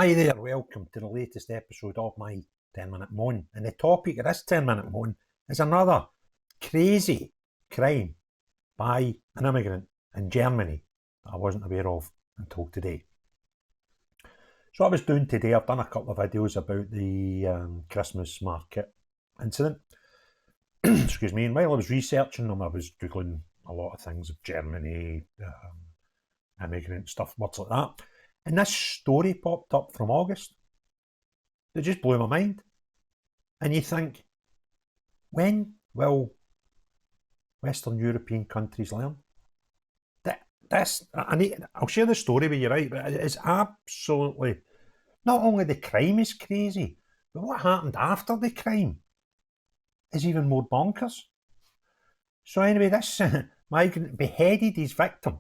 Hi there, welcome to the latest episode of my 10-minute moan. And the topic of this 10-minute moan is another crazy crime by an immigrant in Germany that I wasn't aware of until today. So what I was doing today, I've done a couple of videos about the Christmas market incident. Excuse me, and while I was researching them, I was googling a lot of things of Germany, immigrant stuff, words like that. And this story popped up from August. It just blew my mind. And you think, when will Western European countries learn? I'll share the story with you, right? But it's absolutely, not only the crime is crazy, but what happened after the crime is even more bonkers. So anyway, this migrant beheaded his victim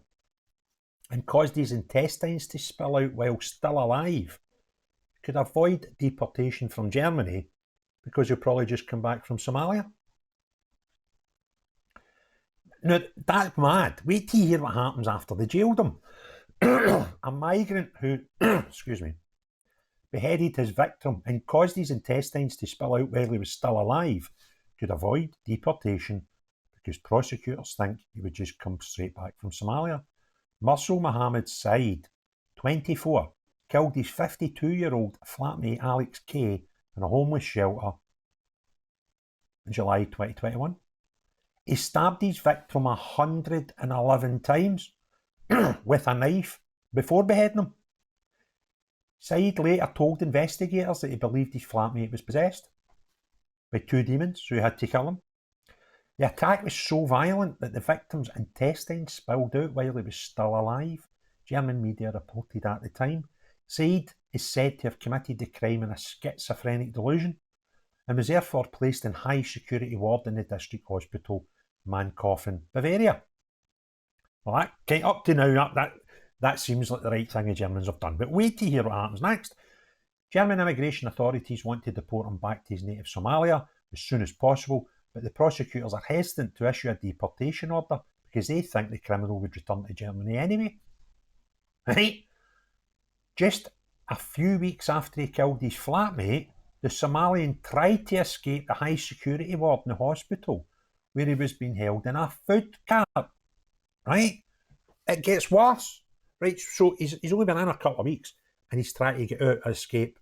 and caused his intestines to spill out while still alive, could avoid deportation from Germany because he'll probably just come back from Somalia. Now, that's mad. Wait till you hear what happens after they jailed him. A migrant who, beheaded his victim and caused his intestines to spill out while he was still alive could avoid deportation because prosecutors think he would just come straight back from Somalia. Mursal Mohammed Said, 24, killed his 52-year-old flatmate Alex K in a homeless shelter in July 2021. He stabbed his victim 111 times with a knife before beheading him. Said later told investigators that he believed his flatmate was possessed by two demons, so he had to kill him. The attack was so violent that the victim's intestines spilled out while he was still alive. German media reported at the time. Said is said to have committed the crime in a schizophrenic delusion and was therefore placed in high security ward in the district hospital Mannkofen, Bavaria. Well, up to now, that seems like the right thing the Germans have done. But wait to hear what happens next. German immigration authorities want to deport him back to his native Somalia as soon as possible, but the prosecutors are hesitant to issue a deportation order because they think the criminal would return to Germany anyway. Right? Just a few weeks after he killed his flatmate, the Somalian tried to escape the high security ward in the hospital where he was being held in a food cart. Right? It gets worse. Right? So he's only been in a couple of weeks and he's trying to get out, escape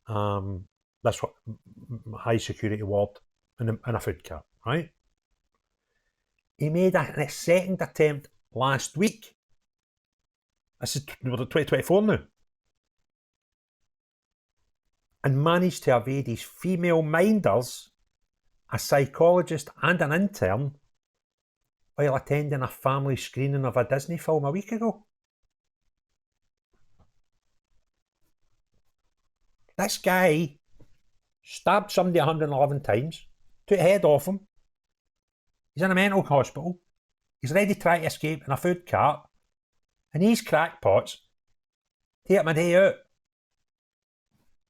this high security ward in a food cart, right? He made a second attempt last week. This is 2024 now. And managed to evade his female minders, a psychologist and an intern, while attending a family screening of a Disney film a week ago. This guy stabbed somebody 111 times, took the head off him. He's in a mental hospital. He's ready to try to escape in a food cart. And these crackpots take my day out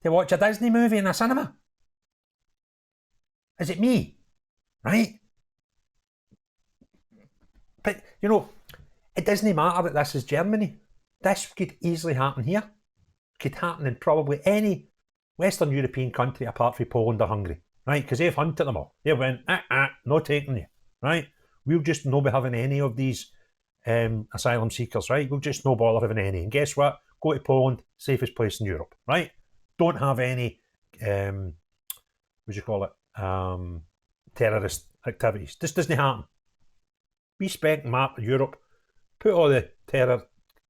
to watch a Disney movie in a cinema. Is it me? Right? But, it doesn't matter that this is Germany. This could easily happen here. It could happen in probably any Western European country apart from Poland or Hungary. Right? Because they've hunted them all. They went, no taking you. Right? We'll just not be having any of these asylum seekers, right? We'll just no bother having any. And guess what? Go to Poland, safest place in Europe, right? Don't have any, terrorist activities. This doesn't happen. We spec map of Europe, put all the terror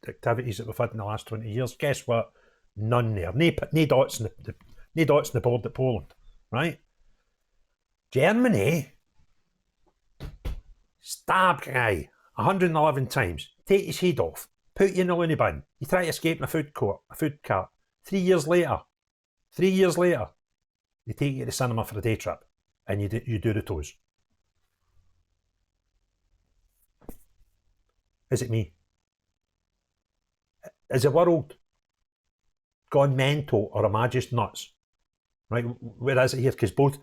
activities that we've had in the last 20 years. Guess what? None there. No dots in the board at Poland, right? Germany, stab guy 111 times, take his head off, put you in the loony bin. You try to escape in a food cart. 3 years later, they take you to the cinema for a day trip and you do the toes. Is it me? Is the world gone mental or am I just nuts? Right? Where is it here? Because both,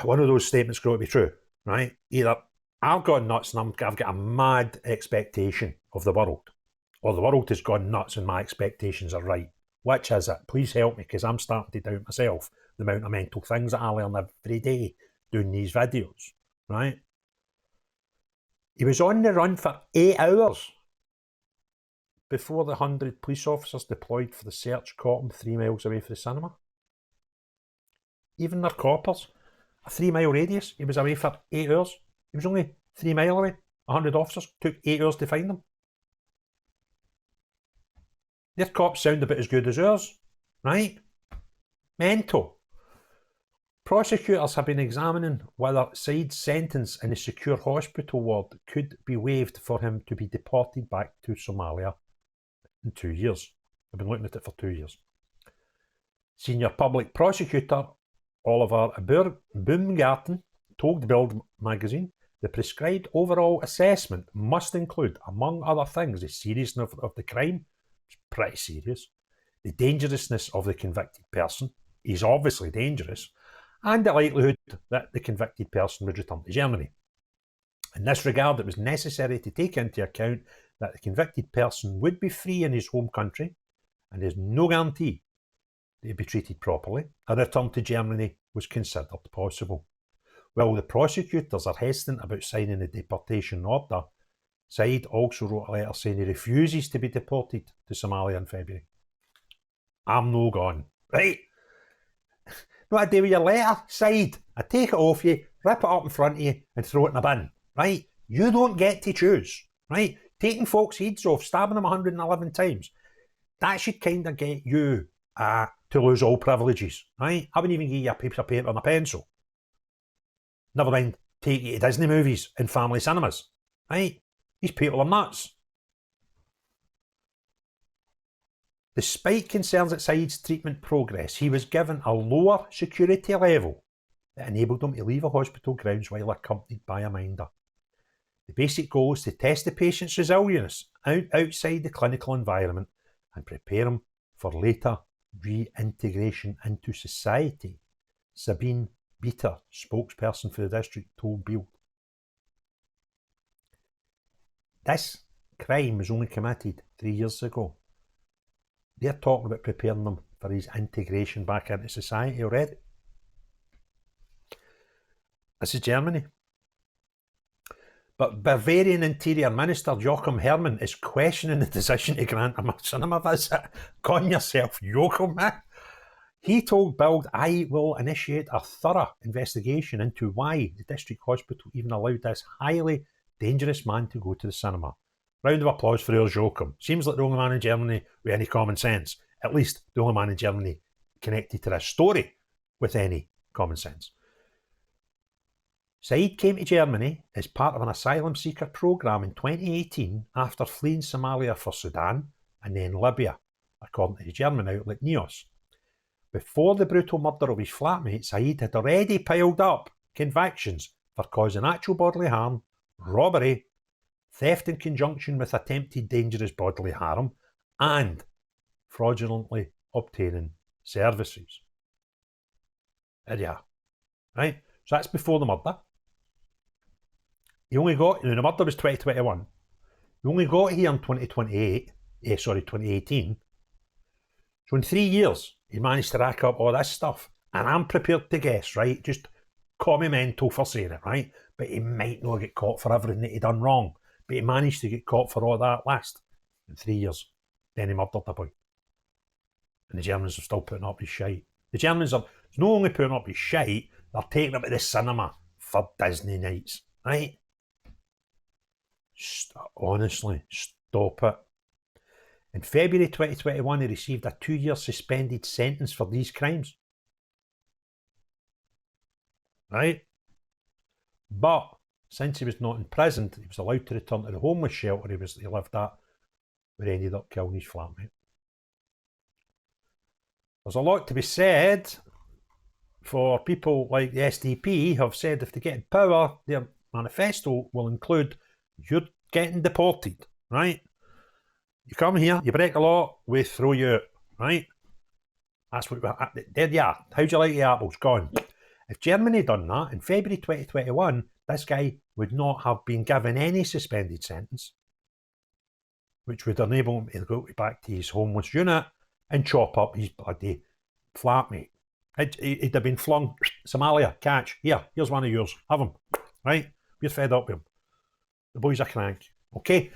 one of those statements got to be true, right? Either I've gone nuts and I've got a mad expectation of the world, or the world has gone nuts and my expectations are right. Which is it? Please help me, because I'm starting to doubt myself, the amount of mental things that I learn every day doing these videos, right? He was on the run for 8 hours before the 100 police officers deployed for the search caught him 3 miles away from the cinema. Even their coppers, a 3-mile radius, he was away for 8 hours. He was only 3 miles away. 100 officers took 8 hours to find him. Their cops sound about as good as ours, right? Mental. Prosecutors have been examining whether Said's sentence in a secure hospital ward could be waived for him to be deported back to Somalia in 2 years. I've been looking at it for 2 years. Senior public prosecutor Oliver Baumgarten told Bild magazine the prescribed overall assessment must include, among other things, the seriousness of the crime. It's pretty serious. The dangerousness of the convicted person. He's obviously dangerous. And the likelihood that the convicted person would return to Germany. In this regard, it was necessary to take into account that the convicted person would be free in his home country, and there's no guarantee that he'd be treated properly. A return to Germany was considered possible. While the prosecutors are hesitant about signing a deportation order, Said also wrote a letter saying he refuses to be deported to Somalia in February. I'm no gone. Right? Know what I do with your letter, Said? I take it off you, rip it up in front of you, and throw it in a bin. Right? You don't get to choose. Right? Taking folks' heads off, stabbing them 111 times. That should kind of get you to lose all privileges. Right? I wouldn't even give you a piece of paper and a pencil. Never mind take you to Disney movies and family cinemas. Right? These people are nuts. Despite concerns at Said's treatment progress, he was given a lower security level that enabled him to leave a hospital grounds while accompanied by a minder. The basic goal is to test the patient's resilience outside the clinical environment and prepare him for later reintegration into society, Sabine Bieter, spokesperson for the district, told Bild. This crime was only committed 3 years ago. They're talking about preparing them for his integration back into society already. This is Germany. But Bavarian Interior Minister Joachim Herrmann is questioning the decision to grant him a cinema visit. Con yourself, Joachim. He told Bild, I will initiate a thorough investigation into why the district hospital even allowed this highly dangerous man to go to the cinema. Round of applause for our Joachim. Seems like the only man in Germany with any common sense. At least the only man in Germany connected to this story with any common sense. Said came to Germany as part of an asylum seeker programme in 2018 after fleeing Somalia for Sudan and then Libya, according to the German outlet Neos. Before the brutal murder of his flatmate, Said had already piled up convictions for causing actual bodily harm, robbery, theft in conjunction with attempted dangerous bodily harm, and fraudulently obtaining services. There you are. Right? So that's before the murder. He only got, the murder was 2021. He only got here in 2018. So in 3 years, he managed to rack up all this stuff. And I'm prepared to guess, right? Just call me mental for saying it, right? But he might not get caught for everything that he done wrong. But he managed to get caught for all that last in 3 years. Then he murdered the boy. And the Germans are still putting up his shite. The Germans are not only putting up his shite, they're taking him to the cinema for Disney nights, right? Honestly, stop it. In February 2021, he received a 2-year suspended sentence for these crimes. Right? But since he was not imprisoned, he was allowed to return to the homeless shelter he lived at, where he ended up killing his flatmate. There's a lot to be said for people like the SDP have said if they get in power, their manifesto will include you're getting deported, right? You come here, you break the law, we throw you out, right? That's what there you are. How'd you like the apples? Gone. If Germany had done that in February 2021, this guy would not have been given any suspended sentence. which would enable him to go back to his homeless unit and chop up his bloody flatmate. He'd have been flung, Somalia, catch, here's one of yours, have him, right? We're fed up with him. The boy's a crank, okay?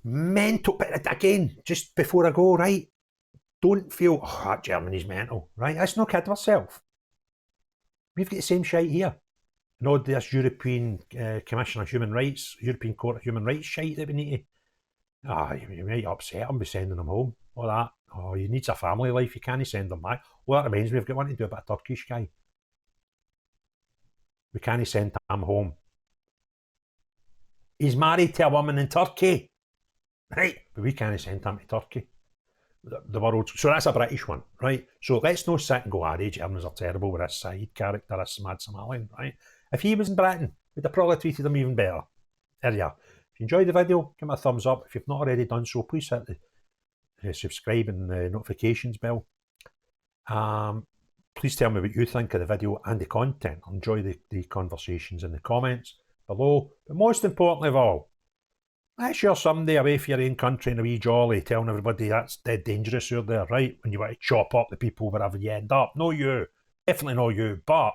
Mental, but again, just before I go, right? Don't feel, oh, that Germany's mental, right? Let's not kid ourselves. We've got the same shite here. You know, this European Commission on Human Rights, European Court of Human Rights shite that we need to, you might upset him by sending him home, all that. Oh, he needs a family life, you can't send him back. Well, that reminds me, we've got one to do about a Turkish guy. We can't send him home. He's married to a woman in Turkey, right? But we can't send him to Turkey. The world, so that's a British one, right? So let's not sit and go, Germans are terrible with this side character, this mad Somalian, right? If he was in Britain, we'd have probably treated him even better. There you are. If you enjoyed the video, give me a thumbs up. If you've not already done so, please hit the subscribe and the notifications bell. Please tell me what you think of the video and the content. I'll enjoy the conversations in the comments below. But most importantly of all, let's share someday away from your own country in a wee jolly, telling everybody that's dead dangerous out there, right? When you want to chop up the people wherever you end up. No you. Definitely not you, but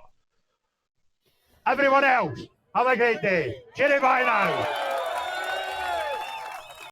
everyone else, have a great day. Cheerio, bye now.